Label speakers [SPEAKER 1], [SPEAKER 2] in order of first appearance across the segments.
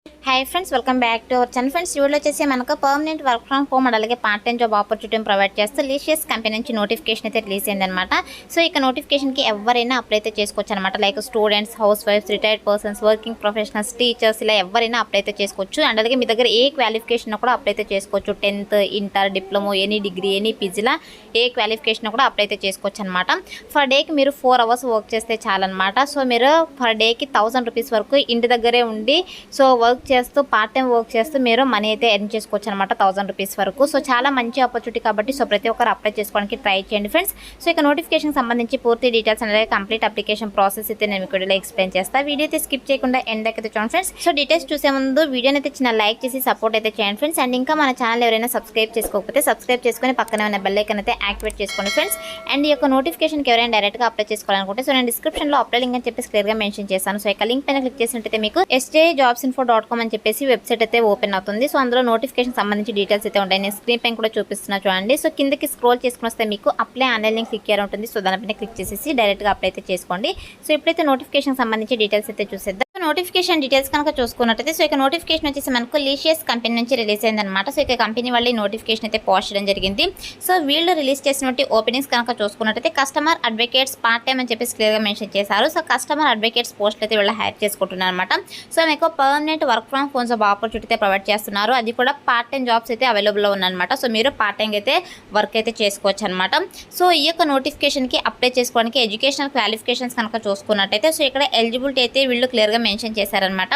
[SPEAKER 1] High friends welcome back to our channel friends video వచ్చేసి మనకు permanent work from home అలాగే part time job opportunity provide చేస్తూ Licious company నుంచి నోటిఫికేషన్ అయితే రిలీజ్ అయిందన్నమాట. సో ఇక నోటిఫికేషన్ కి ఎవరైనా అప్లై అయితే చేసుకోవచ్చు అన్నమాట. లైక్ స్టూడెంట్స్, హౌస్ వైఫ్స్, retired persons, working professionals, teachers ఇలా ఎవరైనా అప్లై అయితే చేసుకోవచ్చు. అండ్ అలాగే మీ దగ్గర ఏ క్వాలిఫికేషన్ కూడా అప్లై అయితే చేసుకోవచ్చు. 10th, inter, diploma, any degree, any పీజీలా ఏ క్వాలిఫికేషన్ కూడా అప్లై అయితే చేసుకోవచ్చు అన్నమాట. ఫర్ డేకి మీరు 4 అవర్స్ వర్క్ చేస్తే చాలన్నమాట. సో మీరు ఫర్ డేకి 1000 రూపీస్ వరకు ఇంటి దగ్గరే ఉండి సో వర్క్ చేస్తూ పార్ట్ టైం వర్క్ చేస్తూ మీరు మనీ అయితే ఎర్న్ చేసుకోవచ్చు అనమాట 1000 రూపీస్ వరకు. సో చాలా మంచి ఆపర్చునిటీ కాబట్టి సో ప్రతి ఒక్కరు అప్లై చేసుకోవడానికి ట్రై చేయండి ఫ్రెండ్స్. సో ఇక నోటిఫికేషన్ సంబంధించి పూర్తి డీటెయిల్స్ అనేది కంప్లీట్ అప్లికేషన్ ప్రాసెస్ అయితే నేను మీకు వీడియోలో ఎక్స్ప్లెయిన్ చేస్తాను. వీడియో అయితే స్కిప్ చేయకుండా ఎండ్ దాకా అయితే చూడండి ఫ్రెండ్స్. సో డీటెయిల్స్ చూసే ముందు వీడియోని అయితే చిన్న లైక్ చేసి సపోర్ట్ అయితే చేయండి ఫ్రెండ్స్. అండ్ ఇంకా మన ఛానల్ ఎవరైనా సబ్స్క్రైబ్ చేసుకోకపోతే సబ్స్క్రైబ్ చేసుకొని పక్కనే ఉన్న బెల్ ఐకాన్ అయితే యాక్టివేట్ చేసుకోండి ఫ్రెండ్స్. అండ్ ఈ యొక్క నోటిఫికేషన్కి ఎవరైనా డైరెక్ట్గా అప్లై చేసుకోవాలనుకుంటే సో నేను డిస్క్రిప్షన్లో అప్లై లింక్ అని చెప్పేసి క్లియర్గా మెన్షన్ చేస్తాను. సో ఇక లింక్ పైన క్లిక్ చేసినట్టయితే మీకు sjobsinfo.com అని చెప్పేసి వెబ్సైట్ అయితే ఓపెన్ అవుతుంది. సో అందులో నోటిఫికేషన్ సంబంధించి డీటెయిల్స్ అయితే ఉంటాయి. నేను స్క్రీన్ పైన కూడా చూపిస్తున్నా చూడండి. సో కిందకి స్క్రోల్ చేసుకుని వస్తే మీకు అప్లై ఆన్లైన్ లింక్ క్లిక్ అయ్యారు ఉంటుంది. సో దానిపైన క్లిక్ చేసేసి డైరెక్ట్గా అప్లై అయితే చేసుకోండి. సో ఇప్పుడైతే నోటిఫికేషన్ సంబంధించి డీటెయిల్స్ అయితే చూసేద్దాం. నోటిఫికేషన్ డీటెయిల్స్ కనుక చూసుకున్నట్టయితే సో ఇక నోటిఫికేషన్ వచ్చేసి మనకు లీషియస్ కంపెనీ నుంచి రిలీజ్ అయిందనమాట. సో ఇక కంపెనీ వల్ల ఈ నోటిఫికేషన్ అయితే పోస్ట్ చేయడం జరిగింది. సో వీళ్ళు రిలీజ్ చేసినటువంటి ఓపెనింగ్స్ కనుక చూసుకున్నట్టయితే కస్టమర్ అడ్వకేట్స్ పార్ట్ టైం అని చెప్పేసి క్లియర్గా మెన్షన్ చేశారు. సో కస్టమర్ అడ్వకేట్స్ పోస్టులు అయితే వీళ్ళు హైర్ చేసుకుంటున్నారు అనమాట. సో మీకు permanent work from home job opportunity అయితే ప్రొవైడ్ చేస్తున్నారు. అది కూడా పార్ట్ టైం జాబ్స్ అయితే అవైలబుల్లో ఉన్నాయన్నమాట. సో మీరు పార్ట్ టైం అయితే వర్క్ అయితే చేసుకోవచ్చు అనమాట. సో ఈ యొక్క నోటిఫికేషన్కి అప్లై చేసుకోవడానికి ఎడ్యుకేషనల్ క్వాలిఫికేషన్స్ కనుక చూసుకున్నట్టయితే సో ఇక్కడ ఎలిజిబిలిటీ అయితే వీళ్ళు క్లియర్గా మెన్షన్ చేశారనమాట.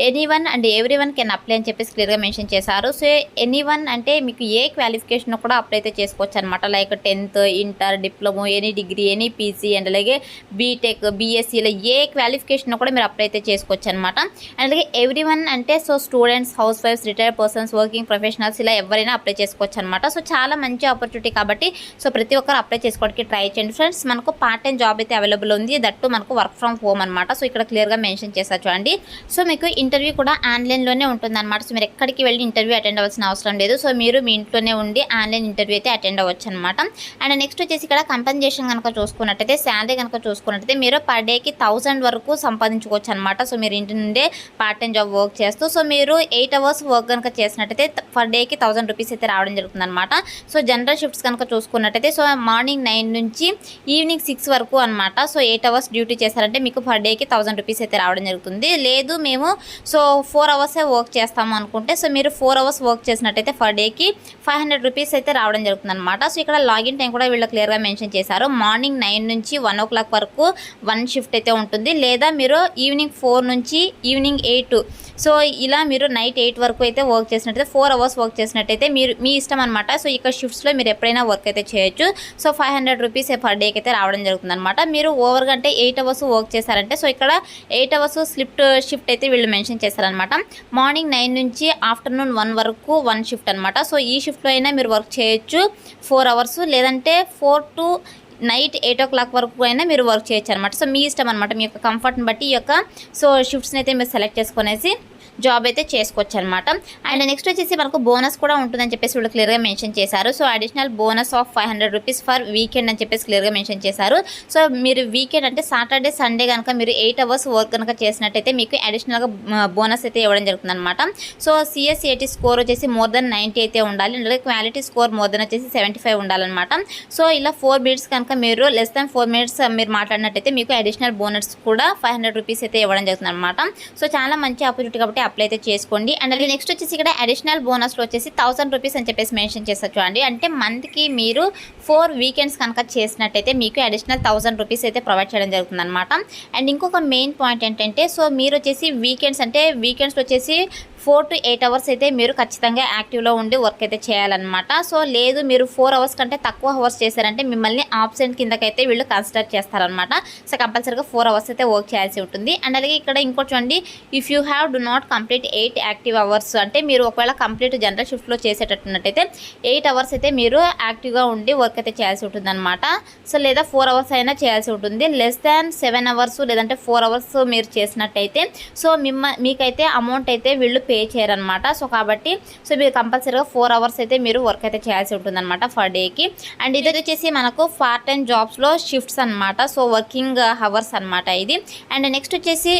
[SPEAKER 1] Anyone and everyone can apply అని చెప్పేసి క్లియర్గా మెన్షన్ చేశారు. సో ఎనీవన్ అంటే మీకు ఏ క్వాలిఫికేషన్ కూడా అప్లై అయితే చేసుకోవచ్చు అనమాట. Like 10th, inter, diploma, any degree, any PG and అలాగే బీటెక్, బీఎస్సీ ఇలా ఏ క్వాలిఫికేషన్ కూడా మీరు అప్లై అయితే చేసుకోవచ్చు అనమాట. అండ్ అలాగే ఎవ్రీవన్ అంటే సో స్టూడెంట్స్, హౌస్ వైఫ్స్, రిటైర్డ్ పర్సన్స్, వర్కింగ్ ప్రొఫెషనల్స్ ఇలా ఎవరైనా అప్లై చేసుకోవచ్చు అనమాట. సో చాలా మంచి ఆపర్చునిటీ కాబట్టి సో ప్రతి ఒక్కరు అప్లై చేసుకోవడానికి ట్రై చేయండి ఫ్రెండ్స్. మనకు పార్ట్ టైం జాబ్ అయితే అవైలబుల్ ఉంది. దట్టు మనకు వర్క్ ఫ్రమ్ హోమ్ అనమాట. సో ఇక్కడ క్లియర్గా మెన్షన్ చేస్తారు చూడండి. సో మీకు ఇంటర్వ్యూ కూడా ఆన్లైన్లోనే ఉంటుంది అనమాట. సో మీరు ఎక్కడికి వెళ్ళి ఇంటర్వ్యూ అటెండ్ అవ్వాల్సిన అవసరం లేదు. సో మీరు మీ ఇంట్లోనే ఉండి ఆన్లైన్ ఇంటర్వ్యూ అయితే అటెండ్ అవ్వచ్చు అనమాట. అండ్ నెక్స్ట్ వచ్చేసి ఇక్కడ కంపెన్సేషన్ కనుక చూసుకున్నట్టయితే శాలరీ కనుక చూసుకున్నట్టయితే మీరు పర్ డేకి 1000 వరకు సంపాదించుకోవచ్చు అనమాట. సో మీరు ఇంటి నుండే పార్ట్ టైం జాబ్ వర్క్ చేస్తూ సో మీరు 8 అవర్స్ వర్క్ కనుక చేసినట్టయితే పర్ డేకి 1000 రూపీస్ అయితే రావడం జరుగుతుంది అనమాట. సో జనరల్ షిఫ్ట్స్ కనుక చూసుకున్నట్టయితే సో మార్నింగ్ 9 నుంచి ఈవినింగ్ 6 వరకు అనమాట. సో 8 అవర్స్ డ్యూటీ చేశారంటే మీకు పర్ డేకి 1000 రూపీస్ అయితే రావడం జరుగుతుంది. లేదు మేము సో 4 అవర్సే వర్క్ చేస్తాము అనుకుంటే సో మీరు 4 అవర్స్ వర్క్ చేసినట్టయితే పర్ డేకి 500 రూపీస్ అయితే రావడం జరుగుతుంది అనమాట. సో ఇక్కడ లాగిన్ టైం కూడా వీళ్ళు క్లియర్గా మెన్షన్ చేశారు. మార్నింగ్ 9 నుంచి 1 o'clock వరకు 1 షిఫ్ట్ అయితే ఉంటుంది. లేదా మీరు ఈవినింగ్ 4 నుంచి ఈవినింగ్ 8 సో ఇలా మీరు నైట్ 8 వరకు అయితే వర్క్ చేసినట్టయితే 4 అవర్స్ వర్క్ చేసినట్టయితే మీరు మీ ఇష్టం అనమాట. సో ఇక్కడ షిఫ్ట్స్లో మీరు ఎప్పుడైనా వర్క్ అయితే చేయొచ్చు. సో 500 రూపీస్ పర్ డేకి అయితే రావడం జరుగుతుంది అనమాట. మీరు ఓవర్గా అంటే 8 అవర్స్ వర్క్ చేశారంటే సో ఇక్కడ 8 అవర్స్ షిఫ్ట్ అయితే వీళ్ళు మెన్షన్ చేశారనమాట. మార్నింగ్ 9 నుంచి ఆఫ్టర్నూన్ 1 వరకు 1 షిఫ్ట్ అనమాట. సో ఈ షిఫ్ట్లో అయినా మీరు వర్క్ చేయొచ్చు 4 అవర్స్, లేదంటే 4 to నైట్ 8 o'clock వరకు అయినా మీరు వర్క్ చేయొచ్చు అనమాట. సో మీ ఇష్టం అనమాట. మీ యొక్క కంఫర్ట్ని బట్టి ఈ యొక్క సో షిఫ్ట్స్ని అయితే మీరు సెలెక్ట్ చేసుకునేసి జాబ్ అయితే చేసుకోవచ్చు అనమాట. అండ్ నెక్స్ట్ వచ్చేసి మనకు బోనస్ కూడా ఉంటుందని చెప్పేసి వీళ్ళు క్లియర్గా మెన్షన్ చేశారు. So additional bonus of 500 rupees for weekend అని చెప్పేసి క్లియర్గా మెన్షన్ చేశారు. సో మీరు వీకెండ్ అంటే సాటర్డే, సండే కనుక మీరు 8 అవర్స్ వర్క్ కనుక చేసినట్టయితే మీకు అడిషనల్గా బోనస్ అయితే ఇవ్వడం జరుగుతుంది అనమాట. సో CSAT స్కోర్ వచ్చేసి more than 90 అయితే ఉండాలి. అలాగే క్వాలిటీ స్కోర్ more than వచ్చేసి 75 ఉండాలన్నమాట. సో ఇలా 4 minutes కనుక మీరు లెస్ దాన్ 4 minutes మీరు మాట్లాడినట్టయితే మీకు అడిషనల్ బోనస్ కూడా 500 రూపీస్ అయితే ఇవ్వడం జరుగుతుంది అనమాట. సో చాలా మంచి ఆపర్చునిటీ కాబట్టి అప్లై అయితే చేసుకోండి. అండ్ అలాగే నెక్స్ట్ వచ్చేసి ఇక్కడ అడిషనల్ బోనస్లో వచ్చేసి 1000 రూపీస్ అని చెప్పేసి మెన్షన్ చేస్తారు చూడండి. అంటే మంత్కి మీరు 4 వీకెండ్స్ కనుక చేసినట్టయితే మీకు అడిషనల్ 1000 రూపీస్ అయితే ప్రొవైడ్ చేయడం జరుగుతుంది అనమాట. అండ్ ఇంకొక మెయిన్ పాయింట్ ఏంటంటే సో మీరు వచ్చేసి వీకెండ్స్లో వచ్చేసి 4 to 8 అవర్స్ అయితే మీరు ఖచ్చితంగా యాక్టివ్లో ఉండి వర్క్ అయితే చేయాలన్నమాట. సో లేదు మీరు 4 అవర్స్ కంటే తక్కువ అవర్స్ చేశారంటే మిమ్మల్ని ఆబ్సెంట్ కిందకైతే వీళ్ళు కన్సిడర్ చేస్తారనమాట. సో కంపల్సరీగా 4 అవర్స్ అయితే వర్క్ చేయాల్సి ఉంటుంది. అండ్ అలాగే ఇక్కడ ఇంకోటి చూడండి, if you have do not complete 8 active hours అంటే మీరు ఒకవేళ కంప్లీట్ జనరల్ షిఫ్ట్లో చేసేటట్టున్నట్టయితే 8 అవర్స్ అయితే మీరు యాక్టివ్గా ఉండి వర్క్ అయితే చేయాల్సి ఉంటుంది అనమాట. సో లేదా 4 అవర్స్ అయినా చేయాల్సి ఉంటుంది. లెస్ దాన్ 7 అవర్స్ లేదంటే 4 అవర్స్ మీరు చేసినట్టయితే సో మీకైతే అమౌంట్ అయితే వీళ్ళు పే చేయరనమాట. సో కాబట్టి సో మీరు కంపల్సరీగా 4 అవర్స్ అయితే మీరు వర్క్ అయితే చేయాల్సి ఉంటుంది అనమాట ఫర్ డేకి. అండ్ ఇది వచ్చేసి మనకు పార్ట్ టైం జాబ్స్లో షిఫ్ట్స్ అనమాట. సో వర్కింగ్ అవర్స్ అనమాట ఇది. అండ్ నెక్స్ట్ వచ్చేసి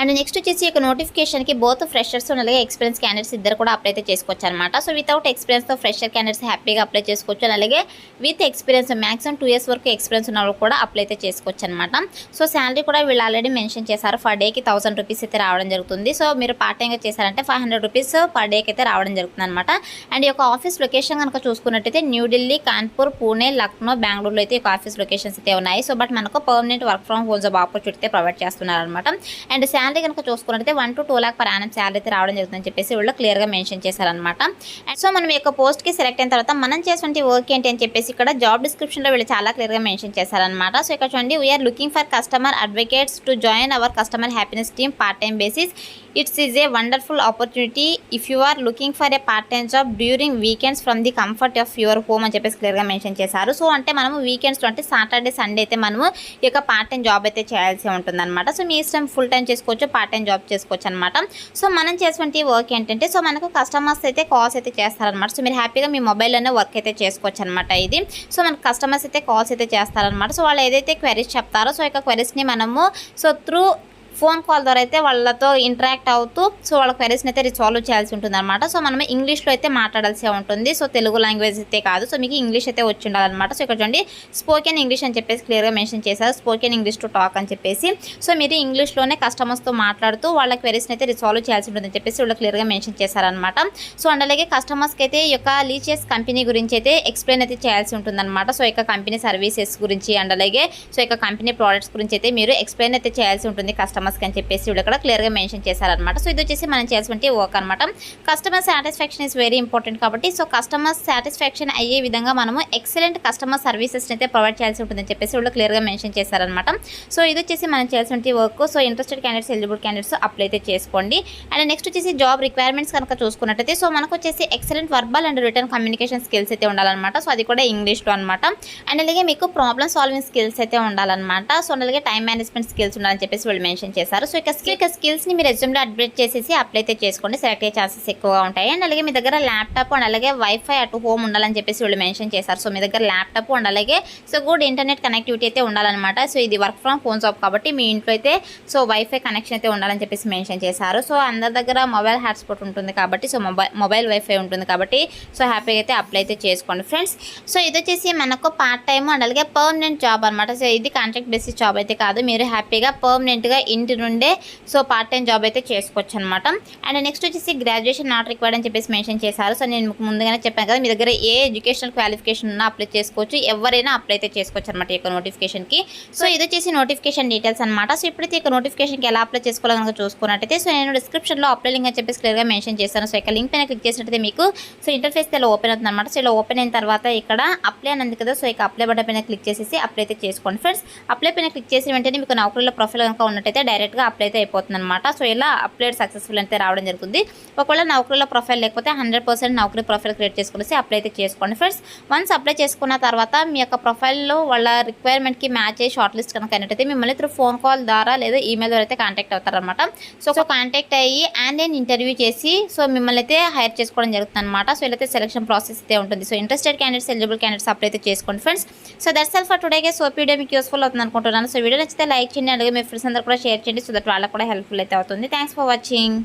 [SPEAKER 1] అండ్ నెక్స్ట్ వచ్చేసి ఒక నోటిఫికేషన్కి బోత్ ఫ్రెషర్స్ అలాగే ఎక్స్పీరియన్స్ క్యాండిడేట్స్ ఇద్దరు కూడా అప్లై అయితే చేసుకోవచ్చు అనమాట. సో వితౌట్ ఎక్స్పీరియన్స్తో ఫ్రెషర్ క్యాండిడేట్స్ హ్యాపీగా అప్లై చేసుకోవచ్చు, అలాగే విత్ ఎక్స్పీరియన్స్ మ్యాక్సిమం 2 years వరకు ఎక్స్పీరియన్స్ ఉన్న వాళ్ళు కూడా అప్లై అయితే చేసుకోవచ్చు అనమాట. సో శాలరీ కూడా వీళ్ళు ఆల్రెడీ మెన్షన్ చేశారు, పర్ డేకి 1000 రూపీస్ అయితే రావడం జరుగుతుంది. సో మీరు పార్ట్ టైంగా చేశారంటే 500 రూపీస్ పర్ డేకి అయితే రావడం జరుగుతుంది అనమాట. అండ్ ఈ యొక్క ఆఫీస్ లొకేషన్ కనుక చూసుకున్నట్టయితే న్యూఢిల్లీ, కాన్పూర్, పూణే, లక్నో, బెంగళూరులో అయితే ఈ ఆఫీస్ లొకేషన్స్ అయితే ఉన్నాయి. సో బట్ మనకు permanent work from home job opportunity అయితే ప్రొవైడ్ చేస్తున్నారు అనమాట. అండ్ శాలరీ కనుక చూసుకున్నట్టయితే 1 to 2 lakh per annum salary అయితే రావడం జరుగుతుందని చెప్పేసి వీళ్ళు క్లియర్గా మెన్షన్ చేశారనమాట. అండ్ సో మనం ఈ యొక్క పోస్ట్కి సెలెక్ట్ అయిన తర్వాత మనం చేసినటువంటి వర్క్ ఏంటి అని చెప్పేసి ఇక్కడ జాబ్ డిస్క్రిప్షన్లో వీళ్ళు చాలా క్లియర్గా మెన్షన్ చేశారనమాట. సో ఇక్కడ చూడండి, we're looking for customer advocates to join our customer happiness team part time basis. It's is a wonderful opportunity if you are looking for a part time job during weekends from the comfort of your home అని చెప్పేసి క్లియర్గా mention చేశారు. So అంటే మనము వీకెండ్స్లో అంటే Saturday, Sunday అయితే మనము ఈ యొక్క పార్ట్ టైం జాబ్ అయితే చేయాల్సి ఉంటుందన్నమాట. సో మీ ఇష్టం ఫుల్ టైం చేసుకోవచ్చు, పార్ట్ టైం జాబ్ చేసుకోవచ్చు అనమాట. సో మనం చేసేటువంటి వర్క్ ఏంటంటే, సో మనకు కస్టమర్స్ అయితే కాల్స్ అయితే చేస్తారనమాట. సో మీరు హ్యాపీగా మీ మొబైల్లోనే వర్క్ అయితే చేసుకోవచ్చు అనమాట ఇది. సో మనకు కస్టమర్స్ అయితే కాల్స్ అయితే చేస్తారనమాట. సో వాళ్ళు ఏదైతే క్వెరీస్ చెప్తారో సో యొక్క క్వెరీస్ని మనము సో త్రూ ఫోన్ కాల్ ద్వారా అయితే వాళ్ళతో ఇంటరాక్ట్ అవుతూ సో వాళ్ళ క్వెరీస్ని అయితే రిసాల్వ్ చేయాల్సి ఉంటుంది అనమాట. సో మనం ఇంగ్లీష్లో అయితే మాట్లాడాల్సి ఉంటుంది. సో తెలుగు లాంగ్వేజ్ అయితే కాదు, సో మీకు ఇంగ్లీష్ అయితే వచ్చి ఉండాలన్నమాట. సో ఇక్కడ చూడండి, స్పోకెన్ ఇంగ్లీష్ అని చెప్పేసి క్లియర్గా మెన్షన్ చేశారు, స్పోకెన్ ఇంగ్లీష్ టు టాక్ అని చెప్పేసి. సో మీరు ఇంగ్లీష్లోనే కస్టమర్స్తో మాట్లాడుతూ వాళ్ళ క్వెరీస్ని అయితే రిసాల్వ్ చేయాల్సి ఉంటుందని చెప్పేసి వాళ్ళు క్లియర్గా మెన్షన్ చేశారనమాట. సో అండ్ అలాగే కస్టమర్స్కి అయితే ఈ యొక్క లీచియస్ కంపెనీ గురించి అయితే ఎక్స్ప్లెయిన్ అయితే చేయాల్సి ఉంటుందన్నమాట. సో ఇక కంపెనీ సర్వీసెస్ గురించి అండ్ అలాగే సో ఇక కంపెనీ ప్రోడక్ట్స్ గురించి అయితే మీరు ఎక్స్ప్లెయిన్ అయితే చేయాల్సి ఉంటుంది కస్టమర్స్కి అని చెప్పేసి వీళ్ళు ఇక్కడ క్లియర్గా మెన్షన్ చేశారనమాట. సో ఇది వచ్చేసి మనం చేయాల్సిన వర్క్ అనమాట. Customer satisfaction is very important కాబట్టి సో కస్టమర్ సాటిస్ఫాక్షన్ అయ్యే విధంగా మనము ఎక్సలెంట్ కస్టమర్ సర్వీసెస్ని అయితే ప్రొవైడ్ చేయాల్సి ఉంటుందని చెప్పేసి వీళ్ళు క్లియర్గా మెన్షన్ చేశారనమాట. సో ఇది వచ్చేసి మనం చేయాల్సిన work. So interested candidates, eligible candidates apply అయితే చేసుకోండి. అండ్ నెక్స్ట్ వచ్చేసి జాబ్ రిక్వైర్మెంట్స్ కనుక చూసుకున్నట్టయితే సో మనకు వచ్చేసి excellent verbal and return communication skills అయితే ఉండాలన్నమాట. సో అది కూడా ఇంగ్లీష్లో అనమాట. అండ్ అలాగే మీకు ప్రాబ్లమ్ సాల్వింగ్ స్కిల్స్ అయితే ఉండాలన్నమాట. సో అలాగే టైం మేనేజ్మెంట్ స్కిల్స్ ఉండాలని చెప్పేసి వీళ్ళు మెన్షన్ చేశారు. సో ఇక స్కిల్స్ని మీరు రెజ్యూమ్లో అప్డేట్ చేసేసి అప్లై అయితే చేసుకోండి, సెలెక్ట్ అయ్యే ఛాన్సెస్ ఎక్కువగా ఉంటాయి. అండ్ అలాగే మీ దగ్గర ల్యాప్టాప్ అండ్ అలాగే వైఫై అటు హోమ్ ఉండాలని చెప్పేసి వీళ్ళు మెన్షన్ చేశారు. సో మీ దగ్గర ల్యాప్టాప్ అండ్ అలాగే సో గుడ్ ఇంటర్నెట్ కనెక్టివిటీ అయితే ఉండాలన్నమాట. సో ఇది వర్క్ ఫ్రమ్ హోమ్ జాబ్ కాబట్టి మీ ఇంట్లో అయితే సో వైఫై కనెక్షన్ అయితే ఉండాలని చెప్పేసి మెన్షన్ చేశారు. సో అందరి దగ్గర మొబైల్ హాట్స్పాట్ ఉంటుంది కాబట్టి సో మొబైల్ వైఫై ఉంటుంది కాబట్టి సో హ్యాపీగా అయితే అప్లై అయితే చేసుకోండి ఫ్రెండ్స్. సో ఇది వచ్చేసి మనకు పార్ట్ టైమ్ అండ్ అలాగే పర్మనెంట్ జాబ్ అనమాట. సో ఇది కాంట్రాక్ట్ బేసిస్ జాబ్ అయితే కాదు, మీరు హ్యాపీగా పర్మనెంట్గా ఇంటి నుండే సో పార్ట్ టైం జాబ్ అయితే చేసుకోవచ్చు అనమాట. అండ్ నెక్స్ట్ వచ్చేసి గ్రాడ్యుయేషన్ నాట్ రిక్వైర్డ్ అని చెప్పేసి మెన్షన్ చేశారు. సో నేను ముందుగానే చెప్పాను కదా, మీ దగ్గర ఏ ఎడ్యుకేషనల్ క్వాలిఫికేషన్ ఉన్నా అప్లై చేసుకోవచ్చు, ఎవరైనా అప్లై అయితే చేసుకోవచ్చు అనమాట ఈ యొక్క నోటిఫికేషన్కి. సో ఇది వచ్చేసి నోటిఫికేషన్ డీటెయిల్స్ అనమాట. సో ఇప్పుడైతే ఈ నోటిఫికేషన్కి ఎలా అప్లై చేసుకోవాలో కనుక చూసుకున్నట్టయితే సో నేను డిస్క్రిప్షన్లో అప్లై లింక్ అని చెప్పేసి క్లియర్గా మెన్షన్ చేశాను. సో ఇక్కడ లింక్ పైన క్లిక్ చేసినట్టయితే మీకు సో ఇంటర్ఫేస్ ఇలా ఓపెన్ అవుతుంది అనమాట. సో ఇలా ఓపెన్ అయిన తర్వాత ఇక్కడ అప్లై అని ఉంది కదా, సో ఇక అప్లై బటన్ పైన క్లిక్ చేసేసి అప్లై అయితే చేసుకోండి ఫ్రెండ్స్. అప్లై పైన క్లిక్ చేసిన వెంటనే మీకు నౌకరీలో ప్రొఫైల్ కనుక ఉన్నట్టయితే డైరెక్ట్గా అప్లై అయితే అయిపోతుంది అనమాట. సో ఇలా అప్లైడ్ సక్సెస్ఫుల్ అయితే రావడం జరుగుతుంది. ఒకవేళ నౌకరీలో ప్రొఫైల్ లేకపోతే 100% నౌకరీ ప్రొఫైల్ క్రియేట్ చేసుకునేసి అప్లై అయితే చేసుకోండి ఫ్రెండ్స్. వన్స్ అప్లై చేసుకున్న తర్వాత మీ యొక్క ప్రొఫైల్లో వాళ్ళ రిక్వైర్మెంట్కి మ్యాచ్ అయ్యి షార్ట్ లిస్ట్ కనుక అయినట్టయితే మిమ్మల్ని త్రూ ఫోన్ కాల్ ద్వారా లేదా ఈమెయిల్ ద్వారా అయితే కాంటాక్ట్ అవుతారనమాట. సో కాంటాక్ట్ అయ్యి అండ్ నేను ఇంటర్వ్యూ చేసి సో మిమ్మల్ని అయితే హైర్ చేసుకోవడం జరుగుతుంది అనమాట. సో ఇలా అయితే సెలక్షన్ ప్రాసెస్ అయితే ఉంటుంది. So interested candidates, eligible candidates apply అయితే చేసుకోండి friends. So that's all for today. So video మీకు యూస్ఫుల్ అవుతుంది అనుకుంటున్నాను. సో వీడియో నచ్చితే లైక్ చేయండి, అలాగే మీ ఫ్రెండ్స్ అందరూ కూడా షేర్ చేయండి. సో దట్ వాళ్ళకి కూడా హెల్ప్ఫుల్ అయితే అవుతుంది. Thanks for watching.